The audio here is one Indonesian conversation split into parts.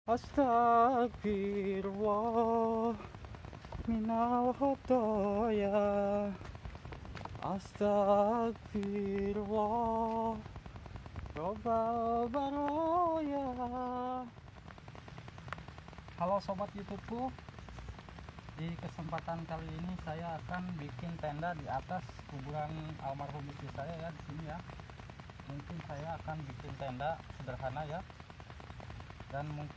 Astagfirullah minal khotoya. Astagfirullah robbal baroya. Halo sobat YouTubeku, di kesempatan kali ini saya akan bikin tenda di atas kuburan almarhum istri saya ya, di sini ya. Mungkin saya akan bikin tenda sederhana ya, dan mungkin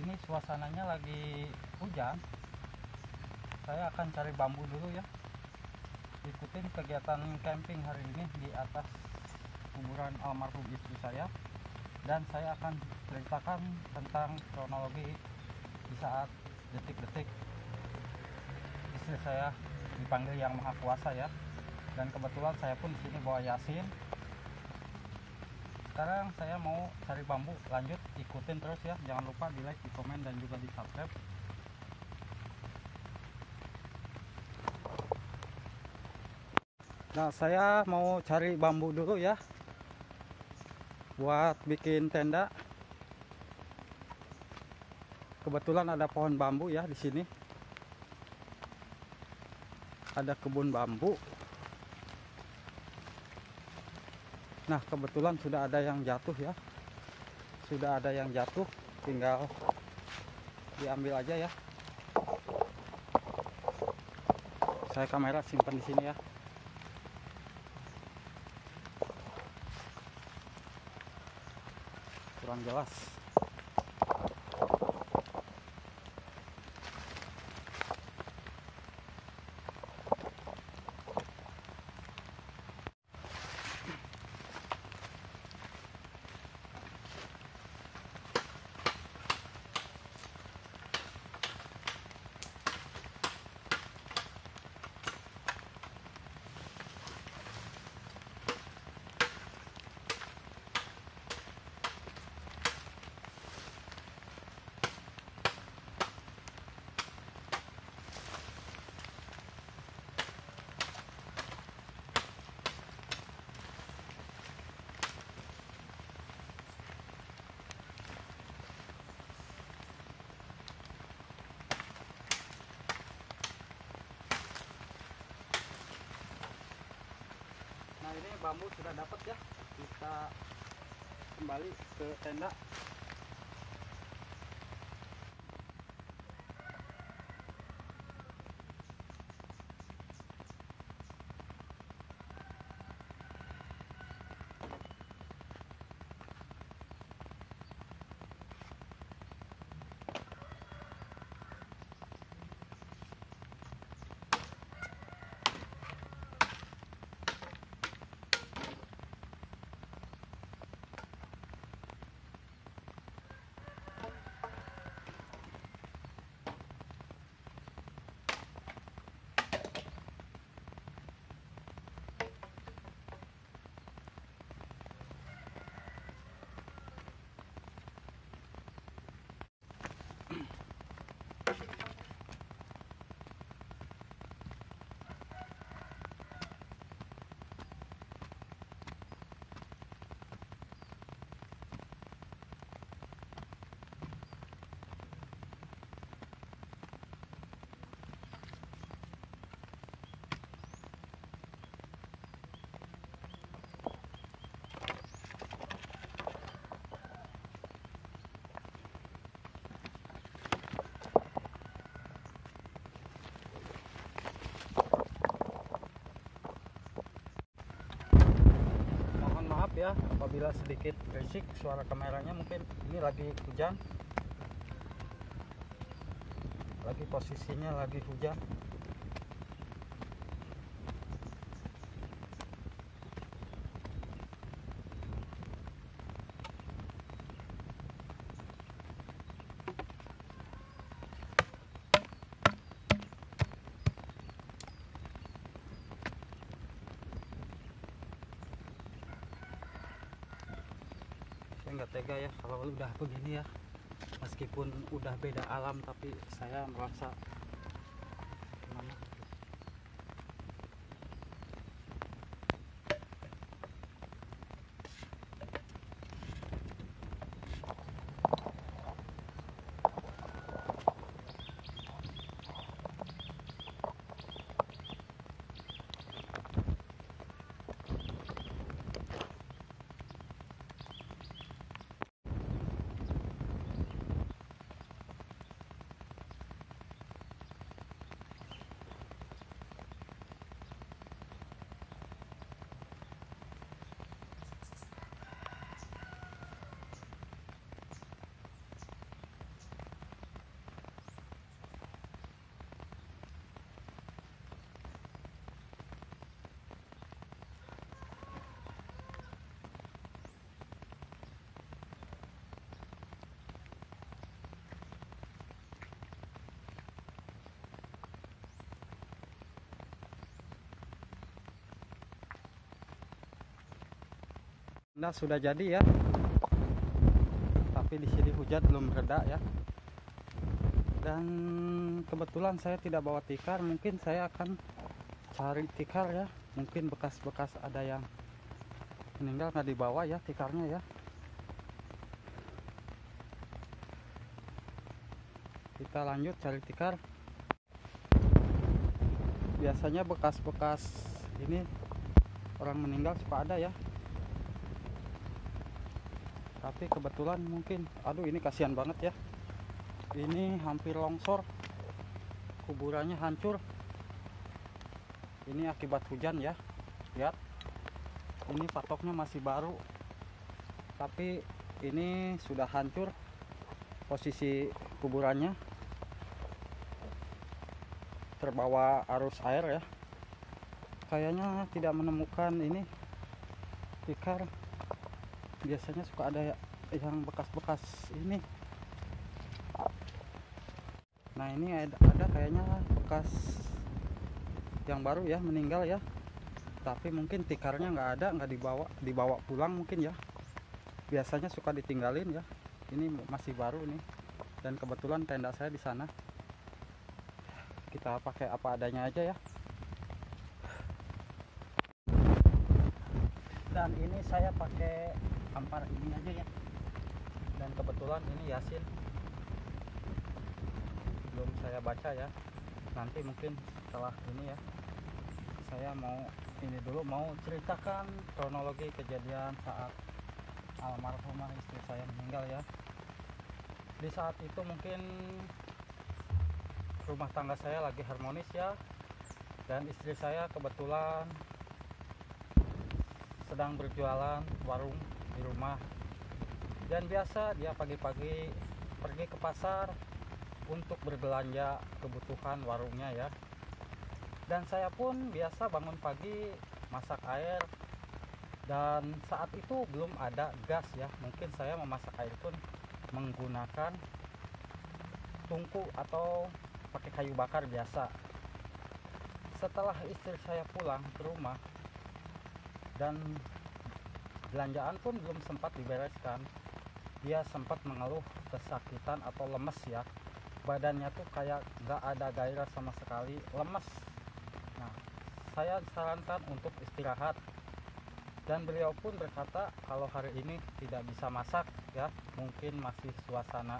ini suasananya lagi hujan. Saya akan cari bambu dulu ya, ikutin kegiatan camping hari ini di atas kuburan almarhum istri saya, dan saya akan ceritakan tentang kronologi di saat detik-detik istri saya dipanggil Yang Maha Kuasa ya. Dan kebetulan saya pun di sini bawa Yasin. Sekarang saya mau cari bambu, lanjut ikutin terus ya. Jangan lupa di like, di komen, dan juga di subscribe. Nah, saya mau cari bambu dulu ya buat bikin tenda. Kebetulan ada pohon bambu ya di sini. Ada kebun bambu. Nah, kebetulan sudah ada yang jatuh ya. Sudah ada yang jatuh, tinggal diambil aja ya. Saya kamera simpan di sini ya. Kurang jelas. Nah, ini bambu sudah dapat ya. Kita kembali ke tenda. Mohon maaf ya apabila sedikit berisik suara kameranya, mungkin ini lagi hujan. Lagi posisinya lagi hujan. Saya nggak tega ya kalau udah begini ya. Meskipun udah beda alam, tapi saya merasa gimana. Nah, sudah jadi ya, tapi di sini hujan belum reda ya. Dan kebetulan saya tidak bawa tikar, mungkin saya akan cari tikar ya. Mungkin bekas-bekas ada yang meninggal nggak dibawa ya tikarnya ya. Kita lanjut cari tikar. Biasanya bekas-bekas ini orang meninggal suka ada ya, tapi kebetulan mungkin, aduh ini kasihan banget ya, ini hampir longsor, kuburannya hancur. Ini akibat hujan ya, lihat ini patoknya masih baru, tapi ini sudah hancur posisi kuburannya, terbawa arus air ya. Kayaknya tidak menemukan ini tikar. Biasanya suka ada yang bekas-bekas ini. Nah, ini ada kayaknya bekas yang baru ya, meninggal ya, tapi mungkin tikarnya nggak ada, nggak dibawa pulang mungkin ya. Biasanya suka ditinggalin ya. Ini masih baru nih, dan kebetulan tenda saya di sana. Kita pakai apa adanya aja ya. Dan ini saya pakai ampar ini aja ya, dan kebetulan ini Yasin belum saya baca ya. Nanti mungkin setelah ini ya, saya mau ini dulu, mau ceritakan kronologi kejadian saat almarhumah istri saya meninggal ya. Di saat itu mungkin rumah tangga saya lagi harmonis ya, dan istri saya kebetulan sedang berjualan warung di rumah. Dan biasa dia pagi-pagi pergi ke pasar untuk berbelanja kebutuhan warungnya ya. Dan saya pun biasa bangun pagi masak air, dan saat itu belum ada gas ya. Mungkin saya memasak air pun menggunakan tungku atau pakai kayu bakar biasa. Setelah istri saya pulang ke rumah dan belanjaan pun belum sempat dibereskan, dia sempat mengeluh kesakitan atau lemes ya. Badannya tuh kayak nggak ada gairah sama sekali, lemes. Nah, saya sarankan untuk istirahat, dan beliau pun berkata kalau hari ini tidak bisa masak ya, mungkin masih suasana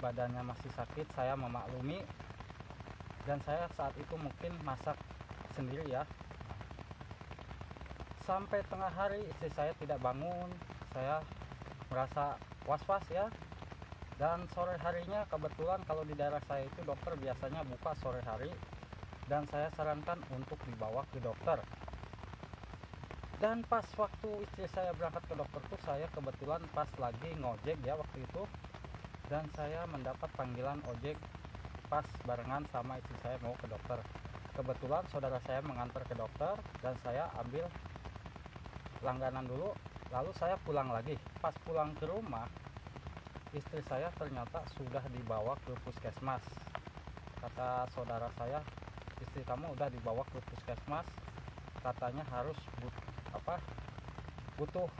badannya masih sakit. Saya memaklumi, dan saya saat itu mungkin masak sendiri ya. Sampai tengah hari istri saya tidak bangun, saya merasa was-was ya. Dan sore harinya kebetulan kalau di daerah saya itu dokter biasanya buka sore hari, dan saya sarankan untuk dibawa ke dokter. Dan pas waktu istri saya berangkat ke dokter tuh, saya kebetulan pas lagi ngojek ya waktu itu, dan saya mendapat panggilan ojek pas barengan sama istri saya mau ke dokter. Kebetulan saudara saya mengantar ke dokter, dan saya ambil langganan dulu, lalu saya pulang lagi. Pas pulang ke rumah, istri saya ternyata sudah dibawa ke puskesmas. Kata saudara saya, istri kamu udah dibawa ke puskesmas, katanya harus butuh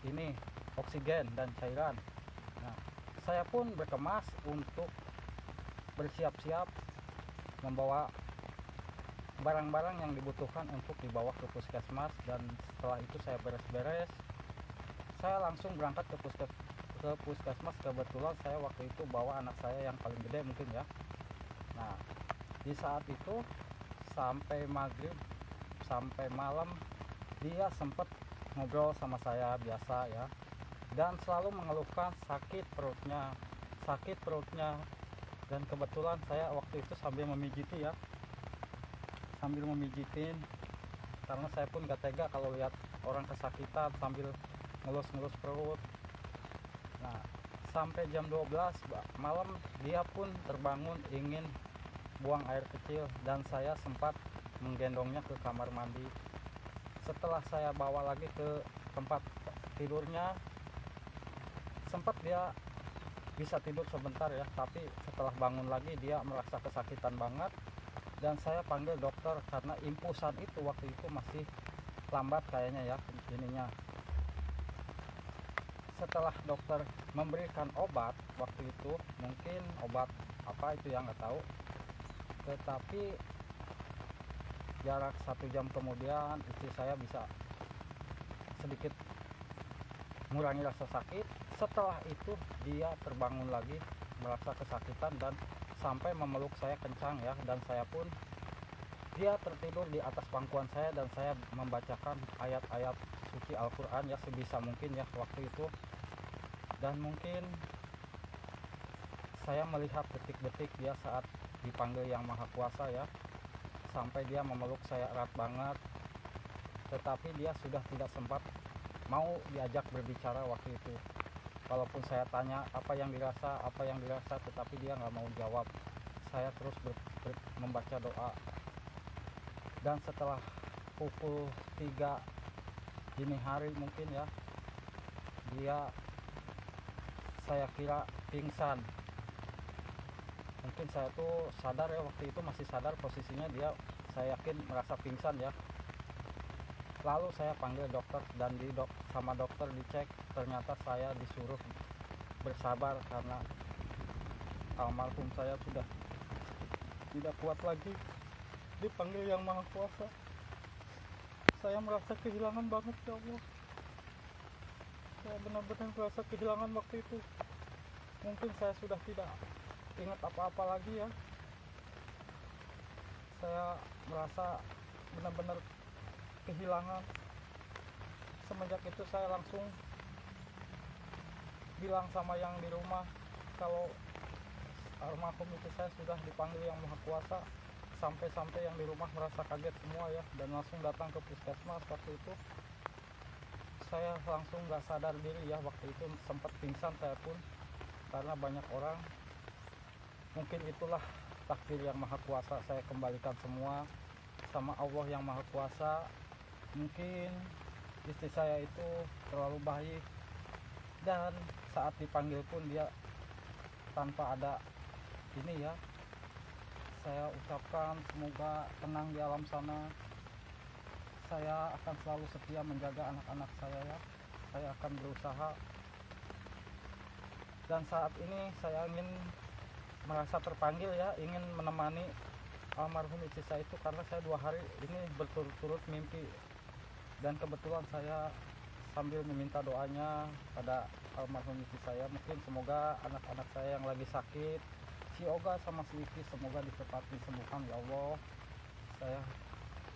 ini oksigen dan cairan. Nah, saya pun berkemas untuk bersiap-siap membawa barang-barang yang dibutuhkan untuk dibawa ke puskesmas. Dan setelah itu saya beres-beres, saya langsung berangkat ke puskesmas. Kebetulan saya waktu itu bawa anak saya yang paling gede mungkin ya. Nah, di saat itu sampai maghrib, sampai malam, dia sempat ngobrol sama saya biasa ya, dan selalu mengeluhkan sakit perutnya. Dan kebetulan saya waktu itu sambil memijitin, karena saya pun gak tega kalau lihat orang kesakitan sambil ngelus-ngelus perut. Nah, sampai jam 12 malam dia pun terbangun ingin buang air kecil, dan saya sempat menggendongnya ke kamar mandi. Setelah saya bawa lagi ke tempat tidurnya, sempat dia bisa tidur sebentar ya, tapi setelah bangun lagi dia merasa kesakitan banget. Dan saya panggil dokter karena impusan itu waktu itu masih lambat kayaknya ya ininya. Setelah dokter memberikan obat waktu itu, mungkin obat apa itu ya nggak tahu, tetapi jarak 1 jam kemudian istri saya bisa sedikit mengurangi rasa sakit. Setelah itu dia terbangun lagi merasa kesakitan dan sampai memeluk saya kencang ya, dan saya pun dia tertidur di atas pangkuan saya dan saya membacakan ayat-ayat suci Al-Quran ya sebisa mungkin ya waktu itu. Dan mungkin saya melihat detik-detik dia saat dipanggil Yang Maha Kuasa ya, sampai dia memeluk saya erat banget, tetapi dia sudah tidak sempat mau diajak berbicara waktu itu. Walaupun saya tanya apa yang dirasa, tetapi dia nggak mau jawab. Saya terus membaca doa. Dan setelah pukul 3 dini hari mungkin ya, saya kira pingsan. Mungkin saya tuh sadar ya, waktu itu masih sadar posisinya, saya yakin merasa pingsan ya. Lalu saya panggil dokter dan sama dokter dicek, ternyata saya disuruh bersabar karena almarhum saya sudah tidak kuat lagi dipanggil Yang Maha Kuasa. Saya merasa kehilangan banget ya Allah. Saya benar-benar merasa kehilangan waktu itu. Mungkin saya sudah tidak ingat apa-apa lagi ya. Saya merasa benar-benar kehilangan. Semenjak itu saya langsung bilang sama yang di rumah kalau almarhum itu saya sudah dipanggil Yang Maha Kuasa. Sampai yang di rumah merasa kaget semua ya, dan langsung datang ke puskesmas. Waktu itu saya langsung nggak sadar diri ya, waktu itu sempat pingsan saya pun karena banyak orang. Mungkin itulah takdir Yang Maha Kuasa, saya kembalikan semua sama Allah Yang Maha Kuasa. Mungkin istri saya itu terlalu baik, dan saat dipanggil pun dia tanpa ada ini ya, saya ucapkan semoga tenang di alam sana. Saya akan selalu setia menjaga anak-anak saya ya. Saya akan berusaha. Dan saat ini saya ingin merasa terpanggil ya, ingin menemani almarhum istri saya itu, karena saya 2 hari ini berturut-turut mimpi. Dan kebetulan saya sambil meminta doanya pada almarhum istri saya, mungkin semoga anak-anak saya yang lagi sakit, si Oga sama si Iki, semoga cepat disembuhkan ya Allah. Saya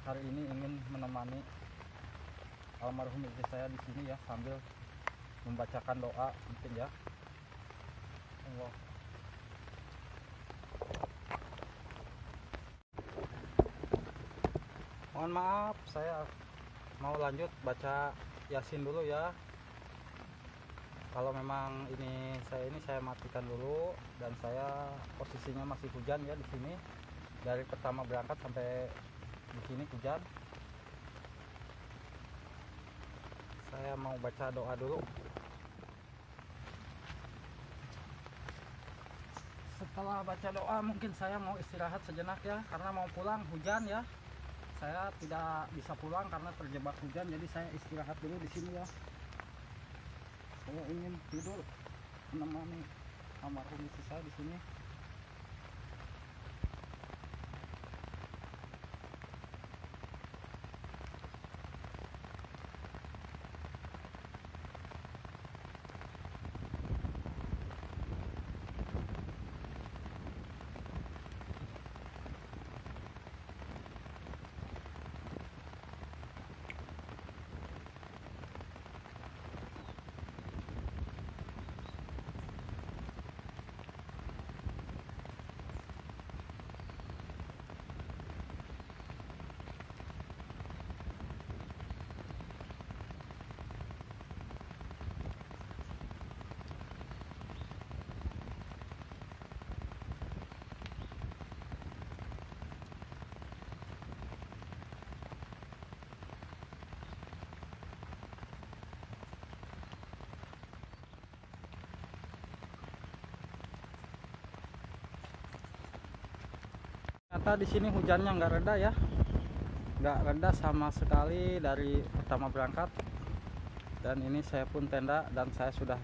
hari ini ingin menemani almarhum istri saya di sini ya, sambil membacakan doa mungkin ya. Allah. Mohon maaf, saya mau lanjut baca Yasin dulu ya. Kalau memang saya matikan dulu, dan saya posisinya masih hujan ya di sini. Dari pertama berangkat sampai di sini hujan. Saya mau baca doa dulu. Setelah baca doa mungkin saya mau istirahat sejenak ya, karena mau pulang hujan ya. Saya tidak bisa pulang karena terjebak hujan, jadi saya istirahat dulu di sini ya. Saya ingin tidur menemani almarhum istri saya di sini. Ternyata di sini hujannya nggak reda ya, nggak reda sama sekali dari pertama berangkat. Dan ini saya pun tenda dan saya sudah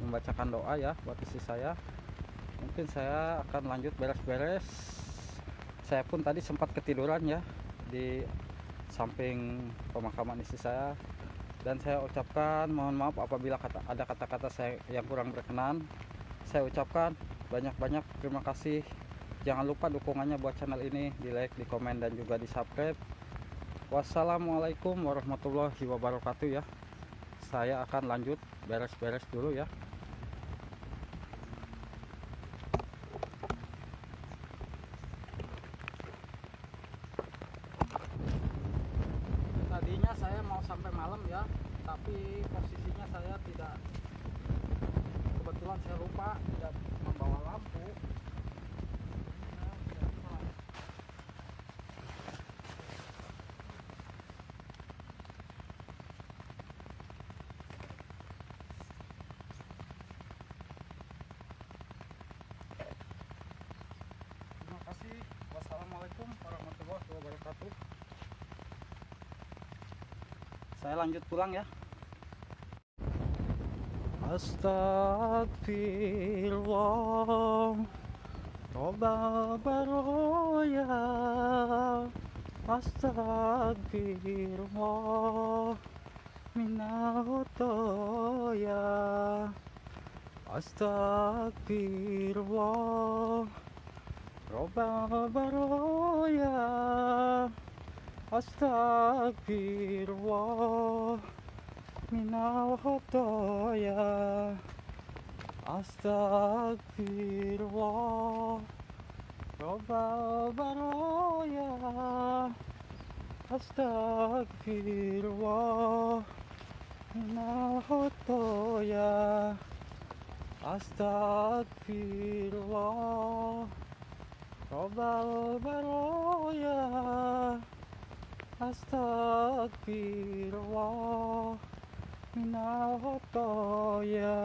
membacakan doa ya buat istri saya. Mungkin saya akan lanjut beres-beres. Saya pun tadi sempat ketiduran ya di samping pemakaman istri saya. Dan saya ucapkan mohon maaf apabila ada kata-kata saya yang kurang berkenan. Saya ucapkan banyak-banyak terima kasih. Jangan lupa dukungannya buat channel ini, di like, di komen, dan juga di subscribe. Wassalamualaikum warahmatullahi wabarakatuh ya. Saya akan lanjut beres-beres dulu ya. Tadinya saya mau sampai malam ya, tapi posisinya saya tidak, kebetulan saya lupa tidak membawa lampu. Terima kasih. Wassalamualaikum warahmatullahi wabarakatuh. Saya lanjut pulang ya. Astagfirullah, Toba baroya. Astagfirullah, minahotoya. Astagfirullah, Toba baroya. Astagfirullah, minal khotoya. Astagfirullah, robbal baroya. Astagfirullah, minal khotoya. Astagfirullah, robbal baroya. Astagfirullah, minal khotoya.